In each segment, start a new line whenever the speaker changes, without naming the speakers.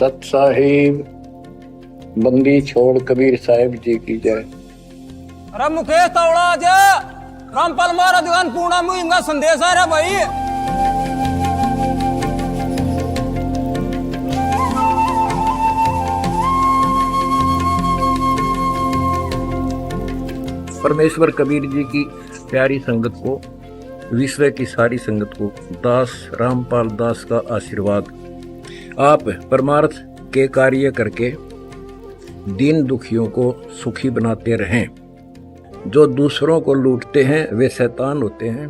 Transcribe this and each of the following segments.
सत साहिब बंदी छोड़ कबीर साहिब जी की जय।
अरे मुकेश तावड़ा आज रामपाल महाराज दुकान पूर्णा मुहिम का संदेश आ रहा भाई।
परमेश्वर कबीर जी की प्यारी संगत को, विश्व की सारी संगत को दास रामपाल दास का आशीर्वाद। आप परमार्थ के कार्य करके दीन दुखियों को सुखी बनाते रहें। जो दूसरों को लूटते हैं वे शैतान होते हैं,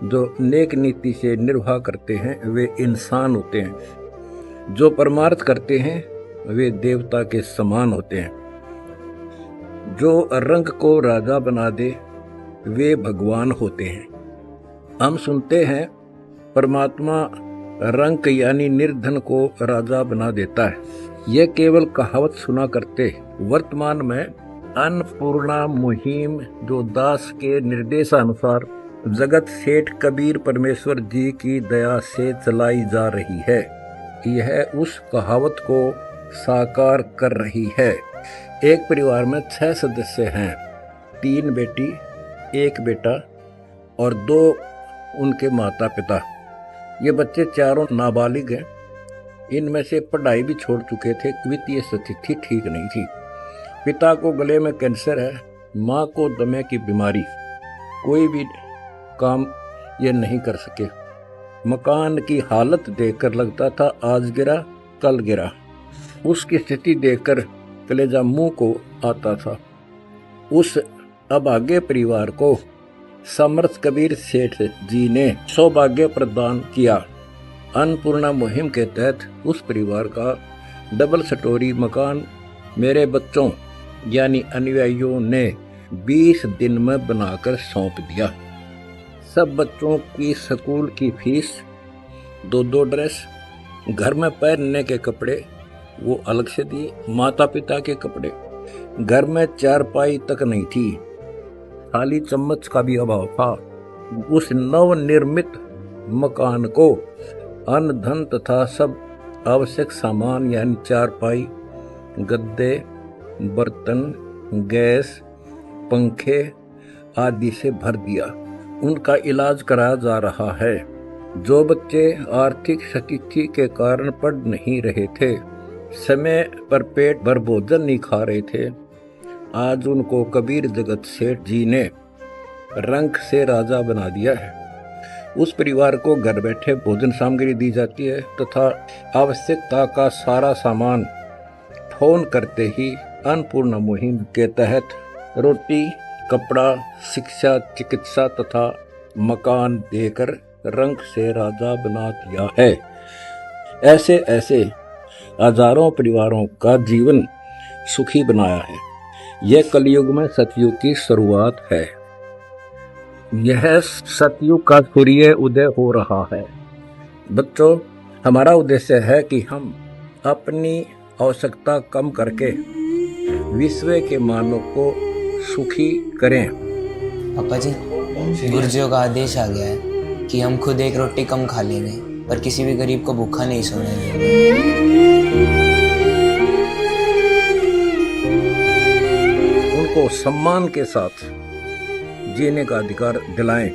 जो नेक नीति से निर्वाह करते हैं वे इंसान होते हैं, जो परमार्थ करते हैं वे देवता के समान होते हैं, जो रंग को राजा बना दे वे भगवान होते हैं। हम सुनते हैं परमात्मा रंग यानी निर्धन को राजा बना देता है। यह केवल कहावत सुना करते। वर्तमान में अन्नपूर्णा मुहिम जो दास के निर्देशानुसार जगत सेठ कबीर परमेश्वर जी की दया से चलाई जा रही है, यह उस कहावत को साकार कर रही है। एक परिवार में 6 सदस्य हैं, 3 बेटी, 1 बेटा और 2 उनके माता पिता। ये बच्चे चारों नाबालिग हैं। इनमें से पढ़ाई भी छोड़ चुके थे। वित्तीय स्थिति ठीक नहीं थी। पिता को गले में कैंसर है, माँ को दमे की बीमारी। कोई भी काम ये नहीं कर सके। मकान की हालत देखकर लगता था आज गिरा कल गिरा। उसकी स्थिति देखकर कलेजा मुंह को आता था। उस अभागे परिवार को समर्थ कबीर सेठ जी ने सौभाग्य प्रदान किया। अन्नपूर्णा मुहिम के तहत उस परिवार का डबल स्टोरी मकान मेरे बच्चों यानी अनुयायियों ने 20 दिन में बनाकर सौंप दिया। सब बच्चों की स्कूल की फीस, 2 ड्रेस, घर में पहनने के कपड़े वो अलग से दिए। माता पिता के कपड़े, घर में चारपाई तक नहीं थी, खाली चम्मच का भी अभाव था। उस नवनिर्मित मकान को अन्न धन तथा सब आवश्यक सामान यानी चारपाई, गद्दे, बर्तन, गैस, पंखे आदि से भर दिया। उनका इलाज कराया जा रहा है। जो बच्चे आर्थिक स्थिति के कारण पढ़ नहीं रहे थे, समय पर पेट भर भोजन नहीं खा रहे थे, आज उनको कबीर जगत सेठ जी ने रंग से राजा बना दिया है। उस परिवार को घर बैठे भोजन सामग्री दी जाती है तथा आवश्यकता का सारा सामान फोन करते ही अन्नपूर्णा मुहिम के तहत रोटी, कपड़ा, शिक्षा, चिकित्सा तथा मकान देकर रंग से राजा बना दिया है। ऐसे ऐसे हजारों परिवारों का जीवन सुखी बनाया है। यह कलयुग में सतयुग की शुरुआत है। यह सतयुग का सूर्य उदय हो रहा है। बच्चों, हमारा उद्देश्य है कि हम अपनी आवश्यकता कम करके विश्व के मानव को सुखी करें।
पापा जी, गुरुजियों का आदेश आ गया है कि हम खुद 1 रोटी कम खा लेंगे पर किसी भी गरीब को भूखा नहीं सोने देंगे।
उनको सम्मान के साथ जीने का अधिकार दिलाएं,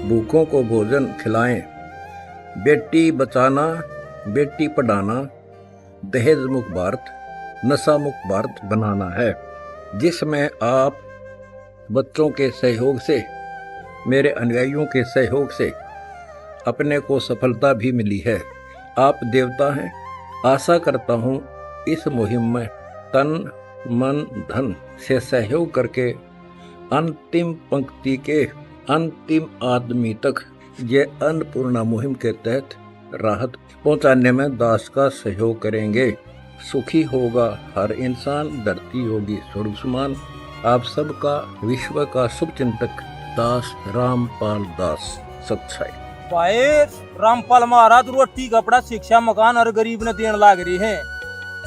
भूखों को भोजन खिलाएं। बेटी बचाना, बेटी पढ़ाना, दहेज मुक्त भारत, नशा मुक्त भारत बनाना है, जिसमें आप बच्चों के सहयोग से, मेरे अनुयायियों के सहयोग से अपने को सफलता भी मिली है। आप देवता हैं। आशा करता हूँ इस मुहिम में तन मन धन से सहयोग करके अंतिम पंक्ति के अंतिम आदमी तक ये अन्नपूर्णा मुहिम के तहत राहत पहुंचाने में दास का सहयोग करेंगे। सुखी होगा हर इंसान, धरती होगी स्वर्ग समान। आप सबका विश्व का शुभ चिंतक दास रामपाल दास सत्साई।
भाई रामपाल महाराज रोटी, कपड़ा, शिक्षा, मकान हर गरीब ने देने लाग रही है।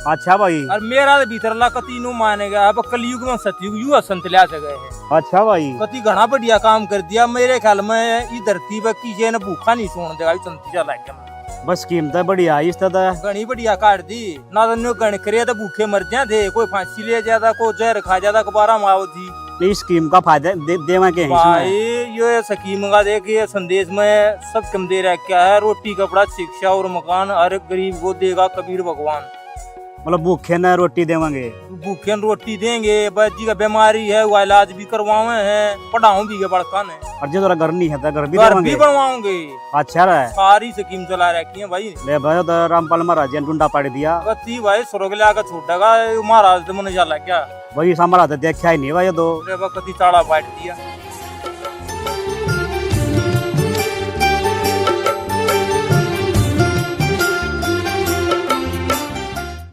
अच्छा भाई।
और मेरा भीतर ला कति नु मानेगा। अब कलयुग में सतयुग यू संतल्या से गए हैं।
अच्छा भाई।
कति घना बढ़िया काम कर दिया। मेरे ख्याल में इस धरती पर किसी ने भूखा नहीं सोने देगा। संतल्या लाग गया।
बस स्कीम तो बढ़िया आई इस तरह
घनी बढ़िया काट दी ना तो न्यू गण करे तो भूखे मर जाते कोई फांसी ले जाता कोई जहर खा जाता दोबारा माओ थी
इस स्कीम का फायदा देवा के हैं
भाई
इसमें।
ये स्कीम का देखिए संदेश में सब कम दे रहा क्या है रोटी कपड़ा शिक्षा और मकान हर गरीब को देगा कबीर भगवान
मतलब भूखे न रोटी देवांगे।
भूखे रोटी देंगे बच्ची का बीमारी है वो इलाज भी करवावे हैं पढ़ाऊं भी बड़का ने
और जो तेरा घर नहीं है तो घर भी
घर
देवांगे।
भी बनवाओगे
अच्छा रहा है
सारी स्कीम चला रखी है भाई
ले भाई तो रामपाल महाराज जी ने डूंडा पाड़ दिया
बत्ती भाई स्वर्ग ले आकर छोड़ेगा महाराज तो मन जाला क्या
वही संभाला तो देखा ही नहीं भाई ये तो
कति चाड़ा पाट दिया